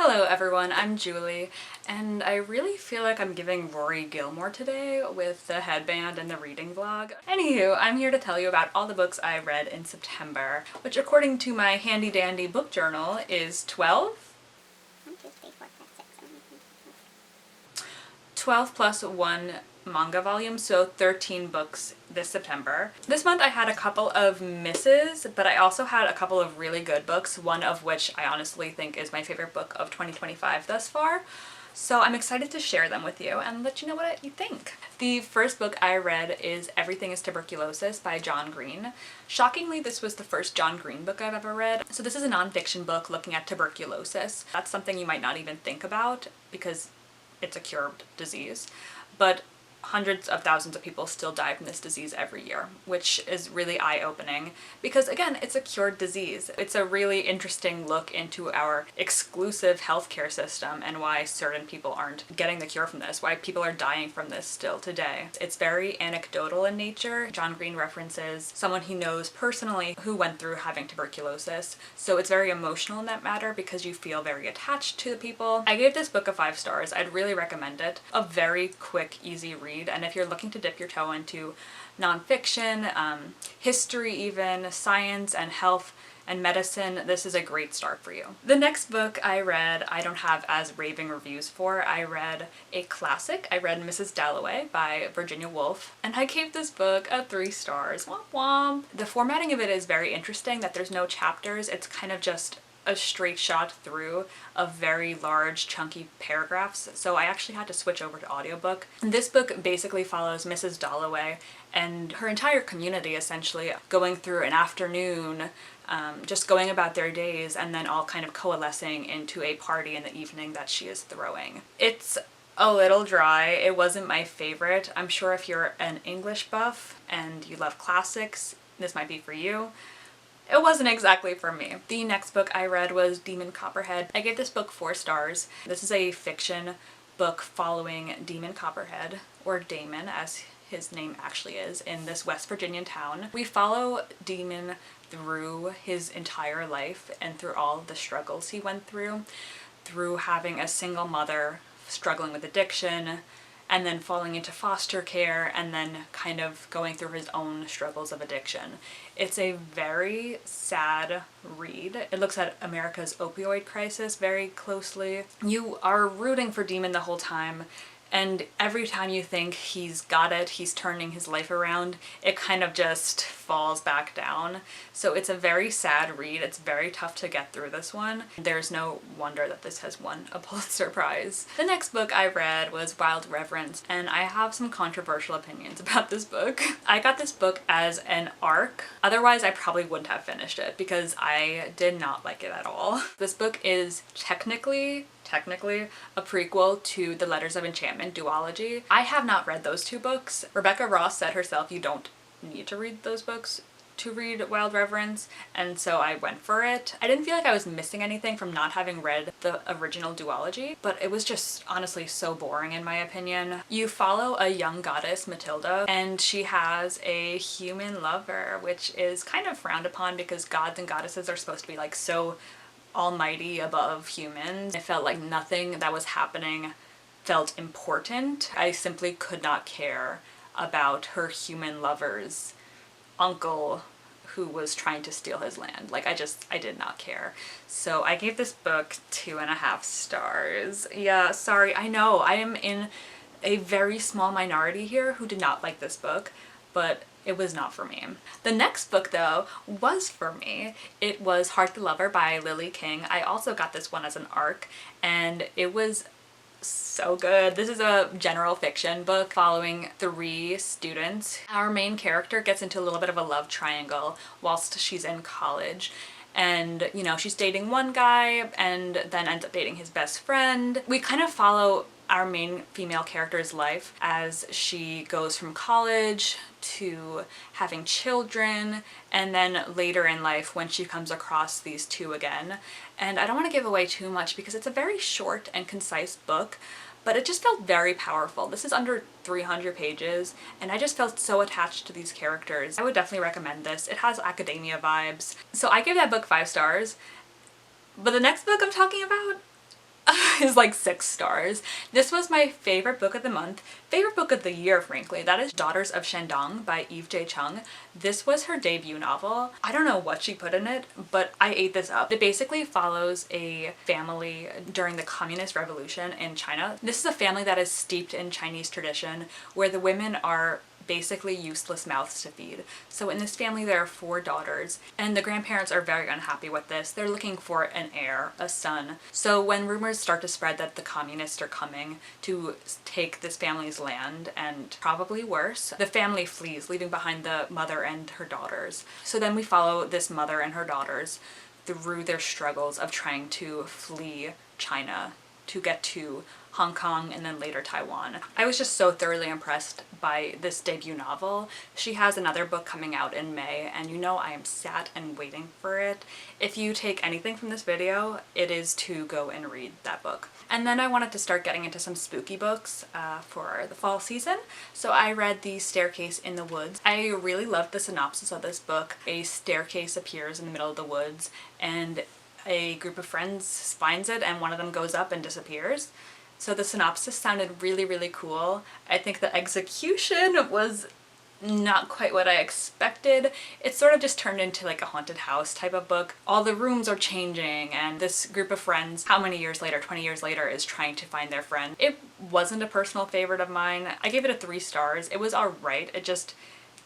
Hello everyone, I'm Julie, and I really feel like I'm giving Rory Gilmore today with the headband and the reading vlog. Anywho, I'm here to tell you about all the books I read in September, which according to my handy dandy book journal is 12? 12 plus 1 manga volume, so 13 books this September. This month I had a couple of misses, but I also had a couple of really good books, one of which I honestly think is my favorite book of 2025 thus far. So I'm excited to share them with you and let you know what you think. The first book I read is Everything is Tuberculosis by John Green. Shockingly, this was the first John Green book I've ever read. So this is a nonfiction book looking at tuberculosis. That's something you might not even think about because it's a cured disease, but hundreds of thousands of people still die from this disease every year, which is really eye-opening because, again, it's a cured disease. It's a really interesting look into our exclusive healthcare system and why certain people aren't getting the cure from this, why people are dying from this still today. It's very anecdotal in nature. John Green references someone he knows personally who went through having tuberculosis, so it's very emotional in that matter because you feel very attached to the people. I gave this book a 5 stars. I'd really recommend it. A very quick, easy read. And if you're looking to dip your toe into nonfiction, history even, science and health and medicine, this is a great start for you. The next book I read, I don't have as raving reviews for. I read a classic. I read Mrs. Dalloway by Virginia Woolf, and I gave this book a 3 stars. Womp womp. The formatting of it is very interesting, that there's no chapters. It's kind of just a straight shot through of very large chunky paragraphs, so I actually had to switch over to audiobook. This book basically follows Mrs. Dalloway and her entire community essentially going through an afternoon, just going about their days and then all kind of coalescing into a party in the evening that she is throwing. It's a little dry. It wasn't my favorite. I'm sure if you're an English buff and you love classics, this might be for you. It wasn't exactly for me. The next book I read was Demon Copperhead. I gave this book 4 stars. This is a fiction book following Demon Copperhead, or Damon as his name actually is, in this West Virginian town. We follow Demon through his entire life and through all the struggles he went through having a single mother, struggling with addiction, and then falling into foster care, and then kind of going through his own struggles of addiction. It's a very sad read. It looks at America's opioid crisis very closely. You are rooting for Demon the whole time, and every time you think he's got it, he's turning his life around, it kind of just falls back down. So it's a very sad read. It's very tough to get through this one. There's no wonder that this has won a Pulitzer Prize. The next book I read was Wild Reverence, and I have some controversial opinions about this book. I got this book as an ARC. Otherwise, I probably wouldn't have finished it because I did not like it at all. This book is technically a prequel to The Letters of Enchantment duology. I have not read those 2 books. Rebecca Ross said herself you don't need to read those books to read Wild Reverence, and so I went for it. I didn't feel like I was missing anything from not having read the original duology, but it was just honestly so boring in my opinion. You follow a young goddess, Matilda, and she has a human lover, which is kind of frowned upon because gods and goddesses are supposed to be like so almighty above humans. It felt like nothing that was happening felt important. I simply could not care about her human lover's uncle who was trying to steal his land. Like I did not care. So I gave this book 2.5 stars. Yeah, sorry, I know I am in a very small minority here who did not like this book, but it was not for me. The next book though was for me. It was Heart the Lover by Lily King. I also got this one as an ARC and it was so good. This is a general fiction book following 3 students. Our main character gets into a little bit of a love triangle whilst she's in college. And, you know, she's dating one guy and then ends up dating his best friend. We kind of follow our main female character's life as she goes from college to having children, and then later in life when she comes across these 2 again. And I don't want to give away too much because it's a very short and concise book, but it just felt very powerful. This is under 300 pages, and I just felt so attached to these characters. I would definitely recommend this. It has academia vibes. So I gave that book 5 stars, but the next book I'm talking about is like 6 stars. This was my favorite book of the month, favorite book of the year, frankly. That is Daughters of Shandong by Eve J. Chung. This was her debut novel. I don't know what she put in it, but I ate this up. It basically follows a family during the Communist Revolution in China. This is a family that is steeped in Chinese tradition, where the women are basically useless mouths to feed. So in this family there are 4 daughters, and the grandparents are very unhappy with this. They're looking for an heir, a son. So when rumors start to spread that the communists are coming to take this family's land, and probably worse, the family flees, leaving behind the mother and her daughters. So then we follow this mother and her daughters through their struggles of trying to flee China to get to Hong Kong and then later Taiwan. I was just so thoroughly impressed by this debut novel. She has another book coming out in May, and you know I am sat and waiting for it. If you take anything from this video, it is to go and read that book. And then I wanted to start getting into some spooky books for the fall season. So I read The Staircase in the Woods. I really loved the synopsis of this book. A staircase appears in the middle of the woods, and a group of friends finds it, and one of them goes up and disappears. So the synopsis sounded really, really cool. I think the execution was not quite what I expected. It sort of just turned into like a haunted house type of book. All the rooms are changing, and this group of friends, how many years later, 20 years later, is trying to find their friend. It wasn't a personal favorite of mine. I gave it a 3 stars. It was alright. It just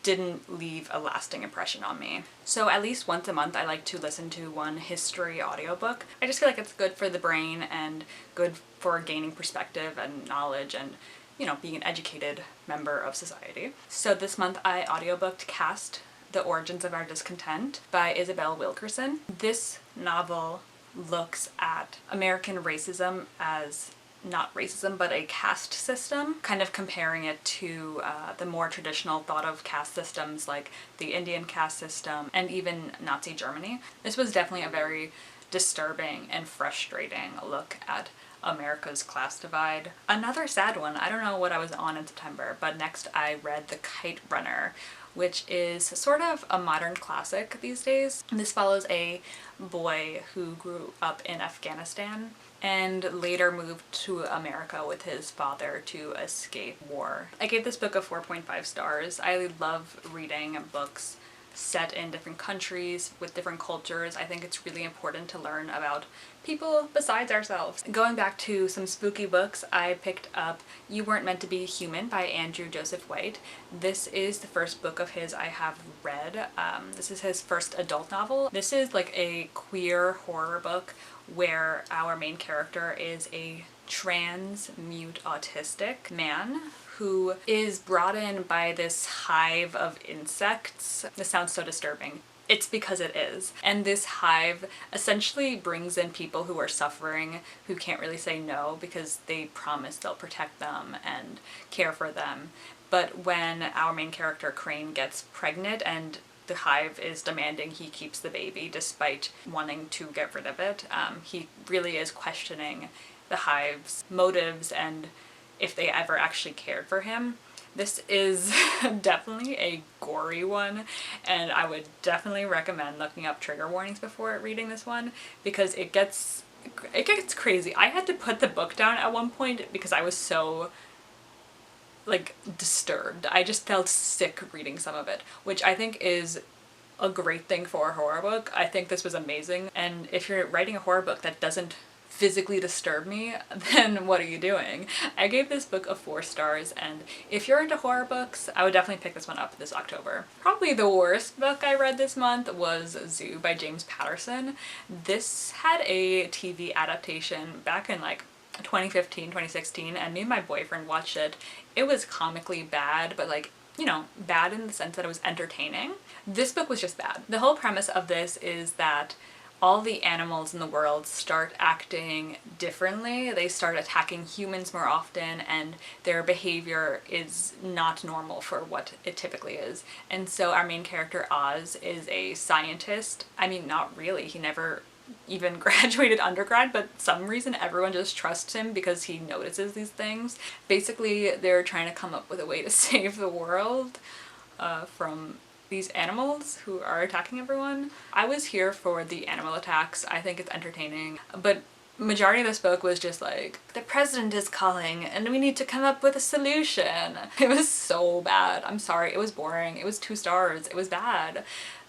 didn't leave a lasting impression on me. So at least once a month I like to listen to one history audiobook. I just feel like it's good for the brain and good for gaining perspective and knowledge and, you know, being an educated member of society. So this month I audiobooked Caste, The Origins of Our Discontent by Isabel Wilkerson. This novel looks at American racism as not racism, but a caste system, kind of comparing it to the more traditional thought of caste systems like the Indian caste system and even Nazi Germany. This was definitely a very disturbing and frustrating look at America's class divide. Another sad one, I don't know what I was on in September, but next I read The Kite Runner, which is sort of a modern classic these days. This follows a boy who grew up in Afghanistan and later moved to America with his father to escape war. I gave this book a 4.5 stars. I love reading books set in different countries with different cultures. I think it's really important to learn about people besides ourselves. Going back to some spooky books, I picked up You Weren't Meant to Be Human by Andrew Joseph White. This is the first book of his I have read. This is his first adult novel. This is like a queer horror book where our main character is a trans mute autistic man who is brought in by this hive of insects. This sounds so disturbing. It's because it is. And this hive essentially brings in people who are suffering, who can't really say no because they promise they'll protect them and care for them. But when our main character Crane gets pregnant and the hive is demanding he keeps the baby despite wanting to get rid of it, he really is questioning the hive's motives and if they ever actually cared for him. This is definitely a gory one, and I would definitely recommend looking up trigger warnings before reading this one because it gets crazy. I had to put the book down at one point because I was so like disturbed. I just felt sick reading some of it, which I think is a great thing for a horror book. I think this was amazing, and if you're writing a horror book that doesn't physically disturb me, then what are you doing? I gave this book a 4 stars, and if you're into horror books, I would definitely pick this one up this October. Probably the worst book I read this month was Zoo by James Patterson. This had a TV adaptation back in like 2015, 2016, and me and my boyfriend watched it. It was comically bad, but like, you know, bad in the sense that it was entertaining. This book was just bad. The whole premise of this is that all the animals in the world start acting differently. They start attacking humans more often, and their behavior is not normal for what it typically is. And so our main character Oz is a scientist. I mean, not really. He never even graduated undergrad, but some reason everyone just trusts him because he notices these things. Basically, they're trying to come up with a way to save the world from these animals who are attacking everyone. I was here for the animal attacks. I think it's entertaining, but majority of this book was just like, the president is calling and we need to come up with a solution. It was so bad. I'm sorry, it was boring. It was 2 stars. It was bad.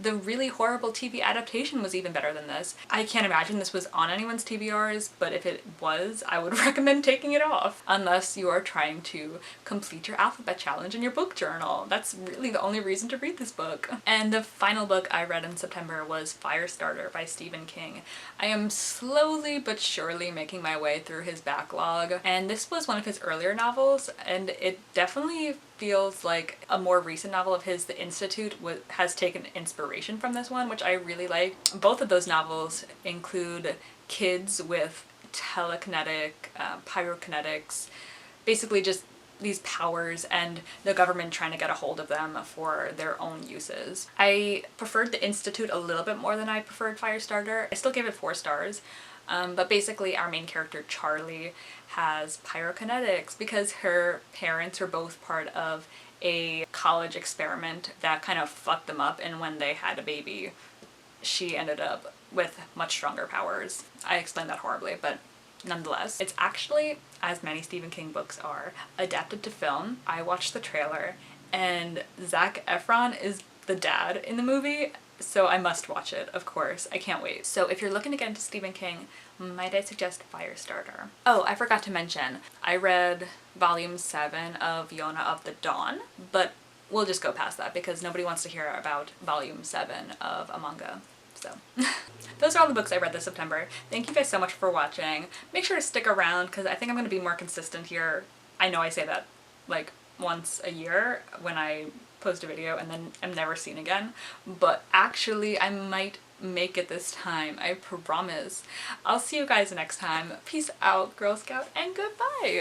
The really horrible TV adaptation was even better than this. I can't imagine this was on anyone's TBRs, but if it was, I would recommend taking it off. Unless you are trying to complete your alphabet challenge in your book journal. That's really the only reason to read this book. And the final book I read in September was Firestarter by Stephen King. I am slowly but surely making my way through his backlog, and this was one of his earlier novels, and it definitely feels like a more recent novel of his, The Institute, has taken inspiration from this one, which I really like. Both of those novels include kids with telekinetic, pyrokinetics, basically just these powers, and the government trying to get a hold of them for their own uses. I preferred The Institute a little bit more than I preferred Firestarter. I still gave it 4 stars. But basically our main character Charlie has pyrokinetics because her parents were both part of a college experiment that kind of fucked them up, and when they had a baby she ended up with much stronger powers. I explained that horribly, but nonetheless, it's actually, as many Stephen King books are, adapted to film. I watched the trailer and Zac Efron is the dad in the movie, so I must watch it, of course. I can't wait. So if you're looking to get into Stephen King, might I suggest Firestarter? Oh, I forgot to mention, I read volume 7 of Yona of the Dawn, but we'll just go past that because nobody wants to hear about volume 7 of a manga. So those are all the books I read this September. Thank you guys so much for watching. Make sure to stick around because I think I'm going to be more consistent here. I know I say that like once a year when I post a video and then I'm never seen again, but actually I might make it this time. I promise. I'll see you guys next time. Peace out, Girl Scout, and goodbye!